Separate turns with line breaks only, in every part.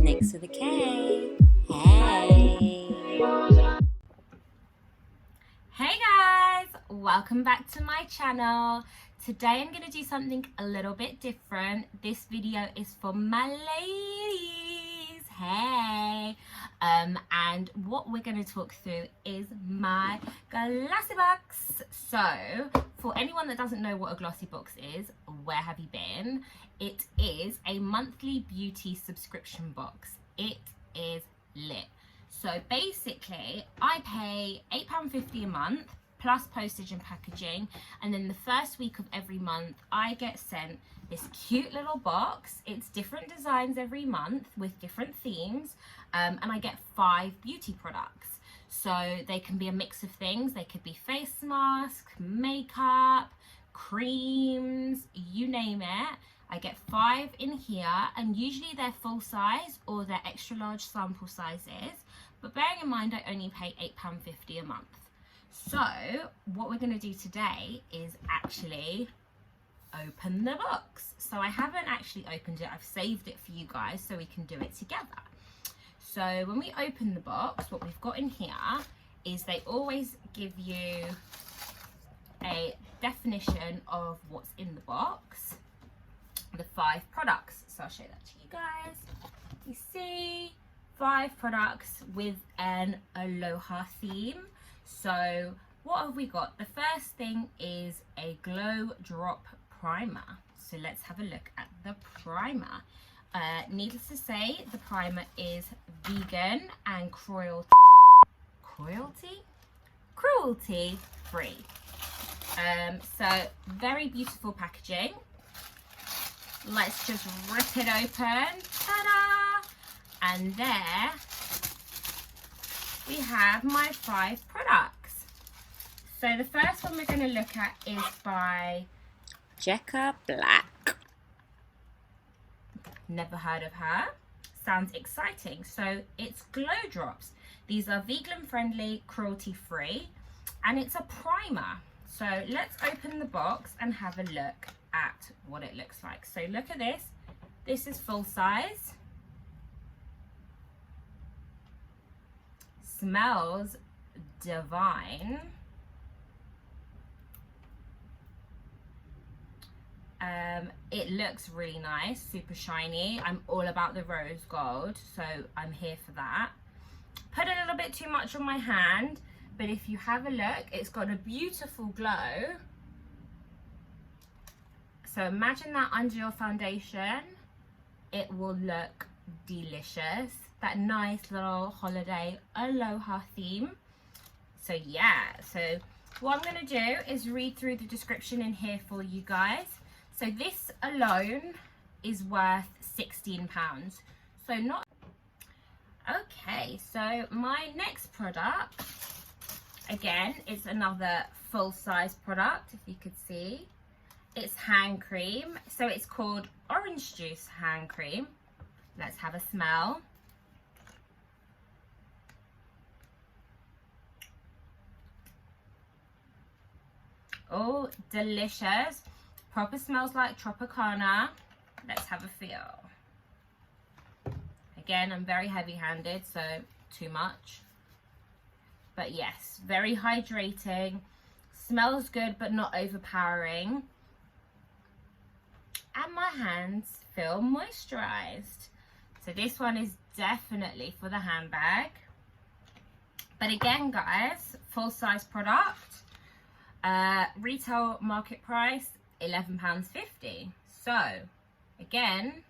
next to the K. Hey.
Hey guys, welcome back to my channel. Today I'm going to do something a little bit different. This video is for my ladies. Hey. And what we're going to talk through is my glossy box. So for anyone that doesn't know what a glossy box is, where have you been? It is a monthly beauty subscription box. It is lit. So basically I pay £8.50 a month plus postage and packaging, and then the first week of every month I get sent this cute little box. It's different designs every month with different themes, and I get 5 beauty products. So they can be a mix of things. They could be face masks, makeup, creams, you name it. I get 5 in here, and usually they're full size or they're extra large sample sizes. But bearing in mind, I only pay £8.50 a month. So what we're going to do today is actually open the box. So I haven't actually opened it. I've saved it for you guys so we can do it together. So when we open the box, what we've got in here is they always give you a definition of what's in the box, the 5 products. So I'll show that to you guys. You see 5 products with an ALOHA theme. So what have we got? The first thing is a glow drop primer. So let's have a look at the primer. Needless to say, the primer is vegan and cruelty free. So very beautiful packaging. Let's just rip it open. Ta-da! And there we have my 5 products. So the first one we're going to look at is by
Jekka Black.
Never heard of her. Sounds exciting. So it's glow drops. These are vegan friendly, cruelty free, and it's a primer. So let's open the box and have a look at what it looks like. So look at this. This is full size. Smells divine. It looks really nice, super shiny. I'm all about the rose gold, so I'm here for that. Put a little bit too much on my hand, but if you have a look, it's got a beautiful glow. So imagine that under your foundation. It will look delicious. That nice little holiday ALOHA theme. So yeah, so what I'm going to do is read through the description in here for you guys. So this alone is worth £16. So not... Okay, so my next product, again, it's another full size product, if you could see. It's hand cream. So it's called Orange Juice Hand Cream. Let's have a smell. Oh, delicious. Proper smells like Tropicana. Let's have a feel. Again, I'm very heavy-handed, so too much. But yes, very hydrating. Smells good, but not overpowering. And my hands feel moisturized. So this one is definitely for the handbag. But again, guys, full-size product. Retail market price £11.50. So again,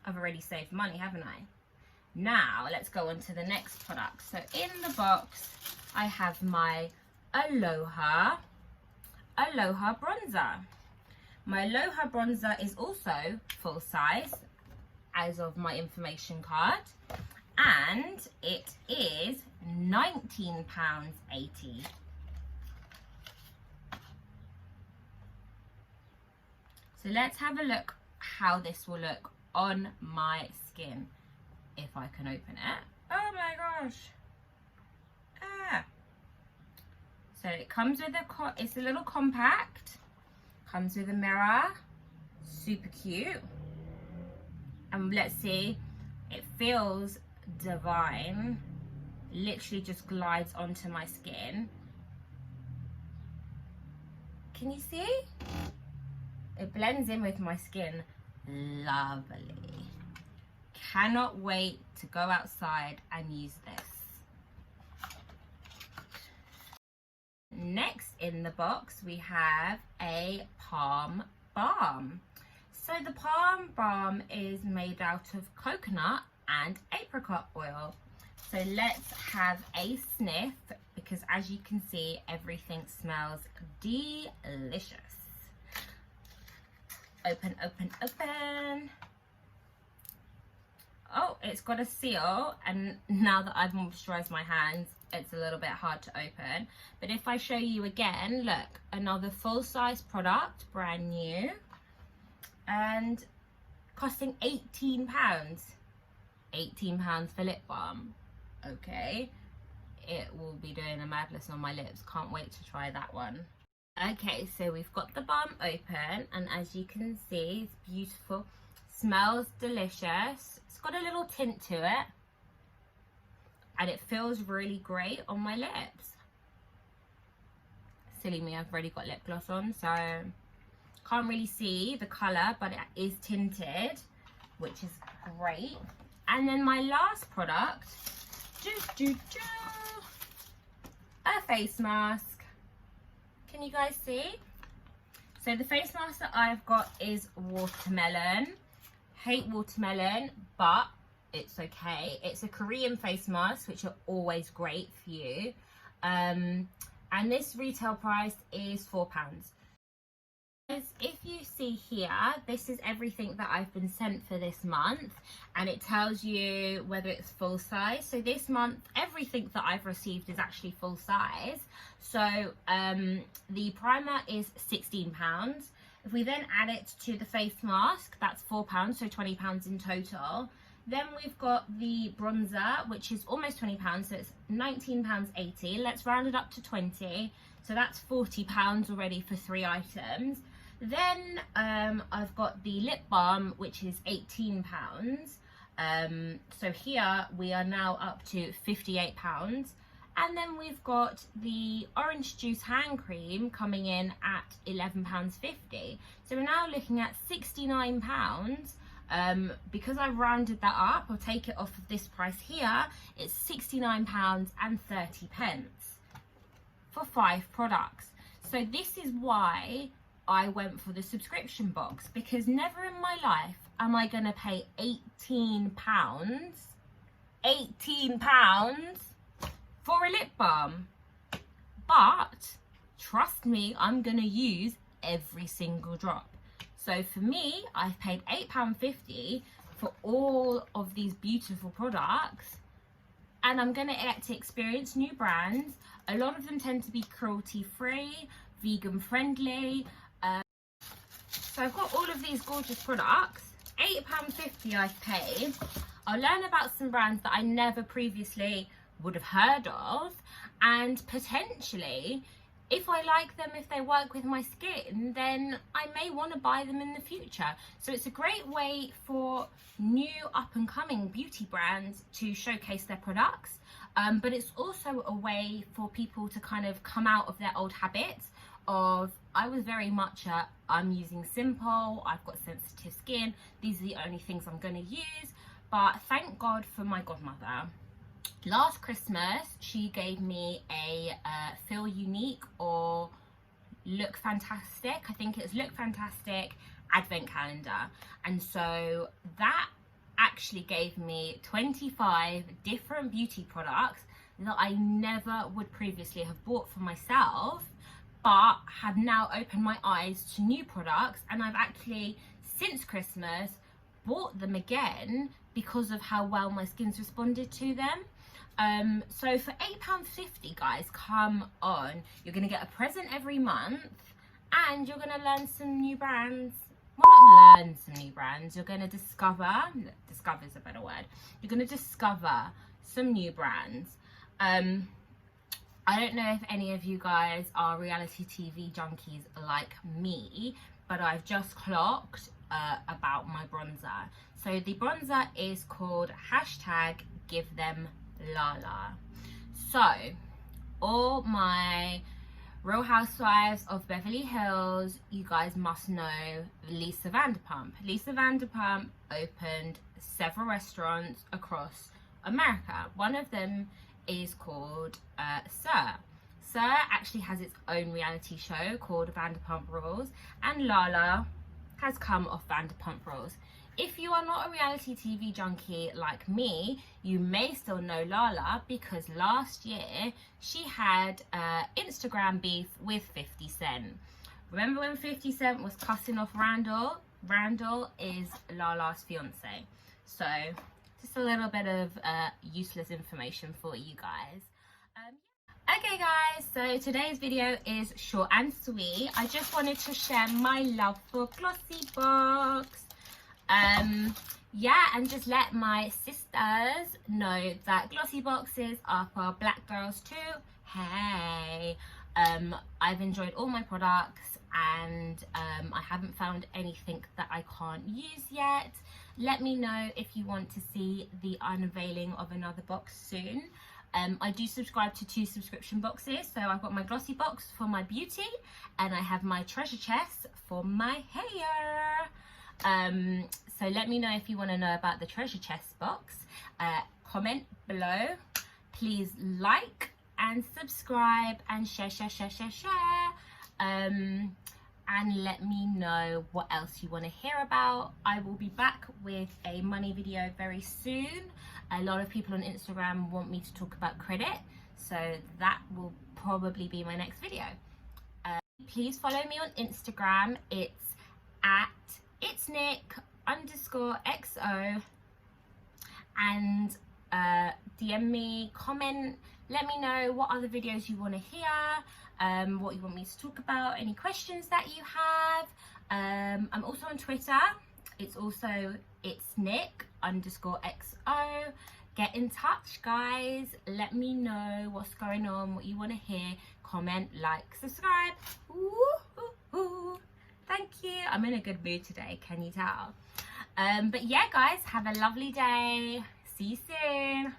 I've already saved money, haven't I? Now let's go on to the next product. So in the box I have my ALOHA bronzer. My ALOHA bronzer is also full size as of my information card, and it is £19.80. So let's have a look how this will look on my skin, if I can open it. Oh my gosh. So it comes with it's a little compact, comes with a mirror, super cute. And let's see It feels divine. Literally just glides onto my skin. Can you see? It blends in with my skin. Lovely. Cannot wait to go outside and use this. Next in the box we have a palm balm. So the palm balm is made out of coconut and apricot oil. So let's have a sniff, because as you can see, everything smells delicious. Open, open, open. Oh, it's got a seal, and now that I've moisturized my hands, it's a little bit hard to open. But if I show you again, look, another full-size product, brand new, and costing £18. £18 for lip balm. Okay, it will be doing a madness on my lips. Can't wait to try that one. Okay, so we've got the balm open, and as you can see, it's beautiful. Smells delicious. It's got a little tint to it, and it feels really great on my lips. Silly me, I've already got lip gloss on, so can't really see the colour, but it is tinted, which is great. And then my last product, a face mask. Can you guys see? So the face mask that I've got is watermelon. Hate watermelon, but it's okay. It's a Korean face mask, which are always great for you. And this retail price is £4. If you see here, this is everything that I've been sent for this month, and it tells you whether it's full size. So this month, everything that I've received is actually full size. So the primer is £16. If we then add it to the face mask, that's £4, so £20 in total. Then we've got the bronzer, which is almost £20, so it's £19.80. Let's round it up to 20, so that's £40 already for 3 items. Then I've got the lip balm, which is £18. So here we are now up to £58. And then we've got the orange juice hand cream coming in at £11.50. So we're now looking at £69. Because I've rounded that up, I'll take it off of this price here. It's £69.30 for 5 products. So this is why I went for the subscription box, because never in my life am I going to pay £18 for a lip balm. But trust me, I'm going to use every single drop. So for me, I've paid £8.50 for all of these beautiful products, and I'm going to get to experience new brands. A lot of them tend to be cruelty free, vegan friendly. So I've got all of these gorgeous products. £8.50 I've paid. I'll learn about some brands that I never previously would have heard of, and potentially, if I like them, if they work with my skin, then I may want to buy them in the future. So it's a great way for new up-and-coming beauty brands to showcase their products, but it's also a way for people to kind of come out of their old habits of, I was very much I'm using simple, I've got sensitive skin, these are the only things I'm going to use. But thank God for my godmother. Last Christmas, she gave me a Feel Unique or Look Fantastic, I think it's Look Fantastic advent calendar. And so that actually gave me 25 different beauty products that I never would previously have bought for myself, but have now opened my eyes to new products. And I've actually, since Christmas, bought them again because of how well my skin's responded to them. So for £8.50, guys, come on. You're going to get a present every month, and you're going to learn some new brands. Well, not learn some new brands. You're going to discover is a better word. You're going to discover some new brands. I don't know if any of you guys are reality TV junkies like me, but I've just clocked about my bronzer. So the bronzer is called #GiveThemLala. So all my Real Housewives of Beverly Hills, you guys must know Lisa Vanderpump. Lisa Vanderpump opened several restaurants across America. One of them is called Sir. Sir actually has its own reality show called Vanderpump Rules, and Lala has come off Vanderpump Rules. If you are not a reality TV junkie like me, you may still know Lala because last year she had Instagram beef with 50 Cent. Remember when 50 Cent was cussing off Randall? Randall is Lala's fiance. So just a little bit of useless information for you guys. Okay guys, so today's video is short and sweet. I just wanted to share my love for Glossybox. Yeah, and just let my sisters know that glossy boxes are for black girls too. Hey, I've enjoyed all my products, and I haven't found anything that I can't use yet. Let me know if you want to see the unveiling of another box soon. I do subscribe to 2 subscription boxes, so I've got my glossy box for my beauty, and I have my treasure chest for my hair. So let me know if you want to know about the treasure chest box. Comment below. Please like and subscribe and share. And let me know what else you want to hear about. I will be back with a money video very soon. A lot of people on Instagram want me to talk about credit, so that will probably be my next video. Please follow me on Instagram. It's at itsnick_xo, and DM me, comment, let me know what other videos you want to hear, what you want me to talk about, any questions that you have. I'm also on Twitter. It's also itsnick_xo. Get in touch, guys. Let me know what's going on, what you want to hear. Comment, like, subscribe. Ooh. Thank you. I'm in a good mood today, can you tell? But yeah, guys, have a lovely day. See you soon.